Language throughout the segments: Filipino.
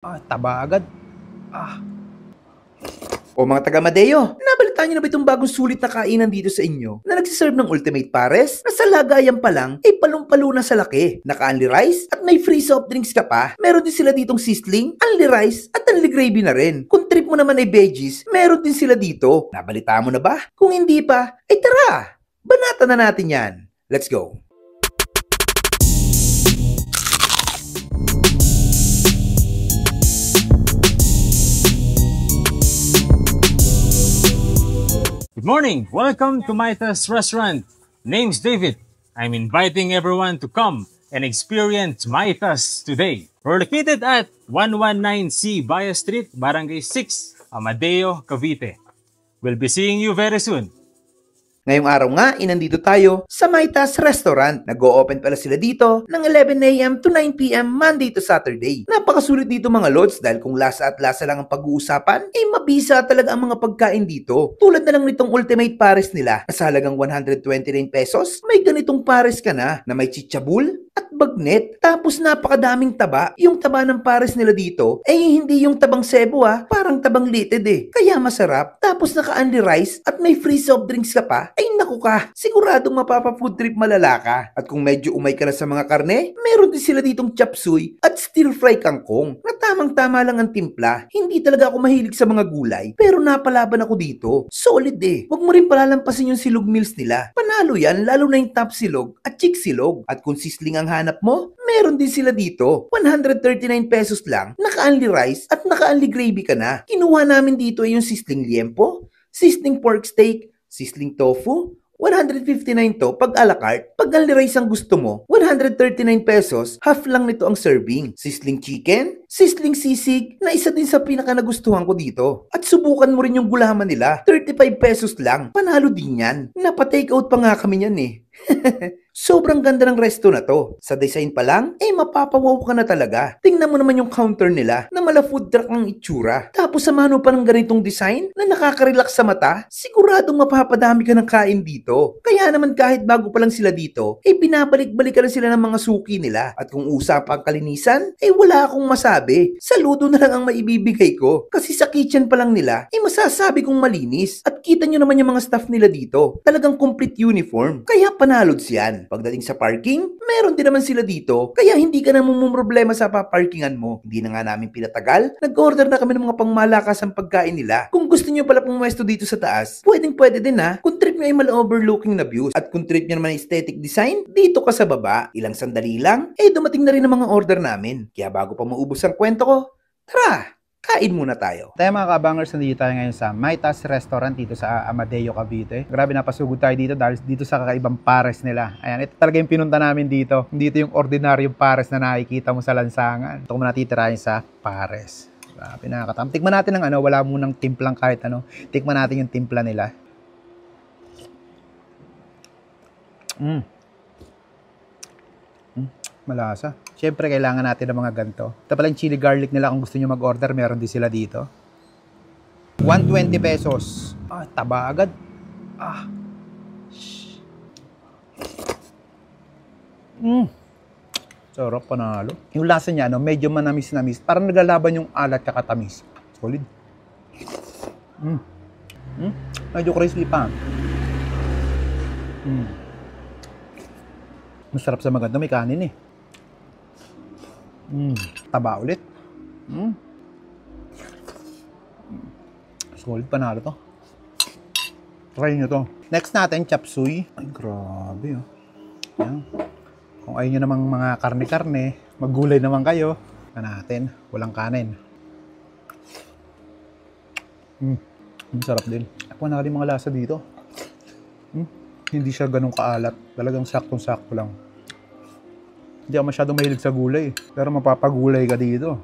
Taba agad. O mga taga Madeo, nabalitaan niyo na ba itong bagong sulit na kainan dito sa inyo na nagsiserve ng Ultimate Pares na sa lagayan pa lang ay palong-palo na sa laki. Naka-only rice at may free soft drinks ka pa. Meron din sila ditong sizzling, only rice at only gravy na rin. Kung trip mo naman ay veggies, meron din sila dito. Nabalitaan mo na ba? Kung hindi pa, ay tara! Banata na natin yan. Let's go! Good morning! Welcome to Maitas Restaurant. Name's David. I'm inviting everyone to come and experience Maitas today. We're located at 119C Baya Street, Barangay 6, Amadeo, Cavite. We'll be seeing you very soon. Ngayong araw nga, inandito tayo sa Maitas Restaurant. Nag-o-open pala sila dito ng 11 a.m. to 9 p.m. Monday to Saturday. Napakasulit dito mga lods dahil kung lasa at lasa lang ang pag-uusapan, eh mabisa talaga ang mga pagkain dito. Tulad na lang nitong Ultimate Pares nila na sa halagang 129 pesos, may ganitong pares ka na may chichabul at bagnet. Tapos napakadaming taba. Yung taba ng pares nila dito, eh hindi yung tabang sebo parang tabang litid Kaya masarap. Tapos naka-only rice at may free soft drinks ka pa. Ay naku ka, siguradong mapapa-food trip malala ka. At kung medyo umay ka na sa mga karne, meron din sila ditong chop suey at stir fry kangkong na tamang-tama lang ang timpla. Hindi talaga ako mahilig sa mga gulay, pero napalaban ako dito. Solid Huwag mo rin palalampasin yung silog meals nila. Panalo yan, lalo na yung top silog at chick silog. At kung sisling ang hanap mo, meron din sila dito. 139 pesos lang, naka-only rice at naka-only gravy ka na. Kinuha namin dito ay yung sisling liempo, sisling pork steak, sisling tofu, 159 to pag a la carte. Pag only rice ang gusto mo, 139 pesos, half lang nito ang serving. Sisling chicken, sisling sisig, na isa din sa pinaka nagustuhan ko dito. At subukan mo rin yung gulaman nila, 35 pesos lang. Panalo din yan. Napa-take out pa nga kami yan Sobrang ganda ng resto na to. Sa design pa lang, mapapawaw ka na talaga. Tingnan mo naman yung counter nila na mala food truck ang itsura. Tapos samahan mo pa ng ganitong design na nakaka-relax sa mata, siguradong mapapadami ka ng kain dito. Kaya naman kahit bago pa lang sila dito, binabalik-balik ka na sila ng mga suki nila. At kung usapang kalinisan, wala akong masabi. Saludo na lang ang maibibigay ko. Kasi sa kitchen pa lang nila, masasabi kong malinis. At kita nyo naman yung mga staff nila dito. Talagang complete uniform. Kaya panalods yan. Pagdating sa parking, meron din naman sila dito, kaya hindi ka na problema sa paparkingan mo. Hindi na nga namin pinatagal, nag-order na kami ng mga pangmalakasang pagkain nila. Kung gusto nyo pala pumwesto dito sa taas, pwede din kung trip nyo ay mal-overlooking na views, at kung trip nyo naman aesthetic design, dito ka sa baba. Ilang sandali lang, dumating na rin ang mga order namin. Kaya bago pa maubos ang kwento ko, tara! Kain muna tayo. Tayo mga kabangers, nandito tayo ngayon sa Maitas Restaurant dito sa Amadeo, Cavite. Grabe, napasugod tayo dito dahil dito sa kakaibang pares nila. Ayan, ito talaga yung pinunta namin dito. Dito yung ordinaryong pares na nakikita mo sa lansangan. Ito ko muna titirahin sa pares. Grabe, nakakatam. Tikman natin ng wala munang timplang kahit Tikman natin yung timpla nila. Malasa. Siyempre, kailangan natin ng mga ganito. Ito pala yung chili garlic nila. Kung gusto nyo mag-order, meron din sila dito. 120 pesos. Taba agad. Sarap, panalo. Yung lasa niya, medyo manamis-namis. Parang naglalaban yung alat kaka tamis. Solid. Medyo crispy pa. Masarap sa maganda. May kanin Taba ulit. Solid, panalo to. Try nyo to. Next natin, chop suey. Ay, grabe Yan. Kung ayaw nyo namang mga karne-karne, maggulay naman kayo. Natin, walang kanin. Sarap din. Ako na rin mga lasa dito. Hindi siya ganun kaalat. Talagang saktong-sakto lang. Hindi ako masyadong mahilig sa gulay. Pero mapapagulay ka dito.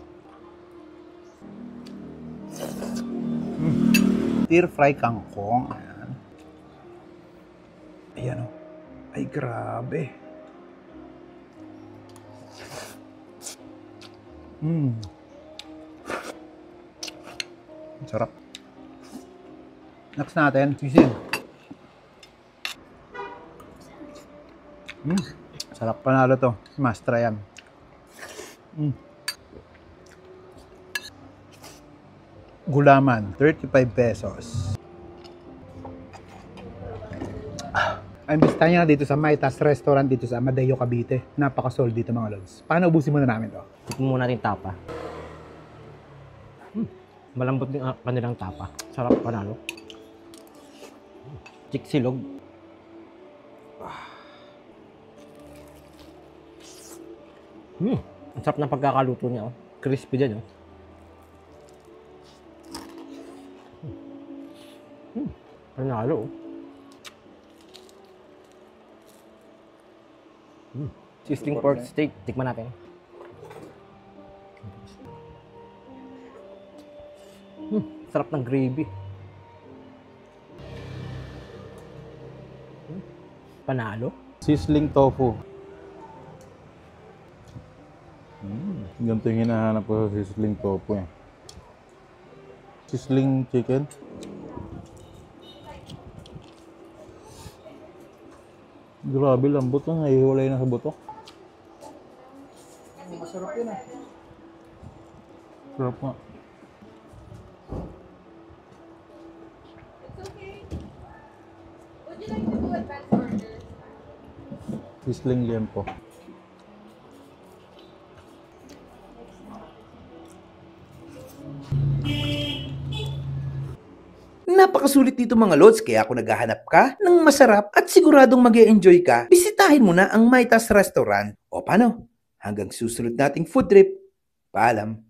Stir fry kangkong. Ayan. Ay, grabe. Sarap. Next natin, sisig. Sarap, panalo to. Mas try yan. Gulaman, 35 pesos. Ang bista niya dito sa Maitas Restaurant dito sa Amadeo, Cavite. Napaka-sold dito mga lods. Paano ubusin muna namin to? Tikman muna natin tapa. Malambot din ang kanilang tapa. Sarap, panalo. Chiksilog. Ang sarap ng pagkakaluto niya. Oh. Crispy din. Oh. Panalo. Oh. Sizzling pork steak. Tikman natin. Sarap ng gravy. Panalo. Sizzling tofu. Ganito yung hinahanap ko sa sizzling tofu eh. Sizzling chicken. Grabe, lambot na. Nahihiwalay na sa buto. Masarap yun ah. Sarap nga. Would you like to do advance order? Sizzling liempo. Napakasulit dito mga lods, kaya kung naghahanap ka ng masarap at siguradong mag-e-enjoy ka, bisitahin mo na ang Maitas Restaurant. O paano? Hanggang susunod nating food trip. Paalam!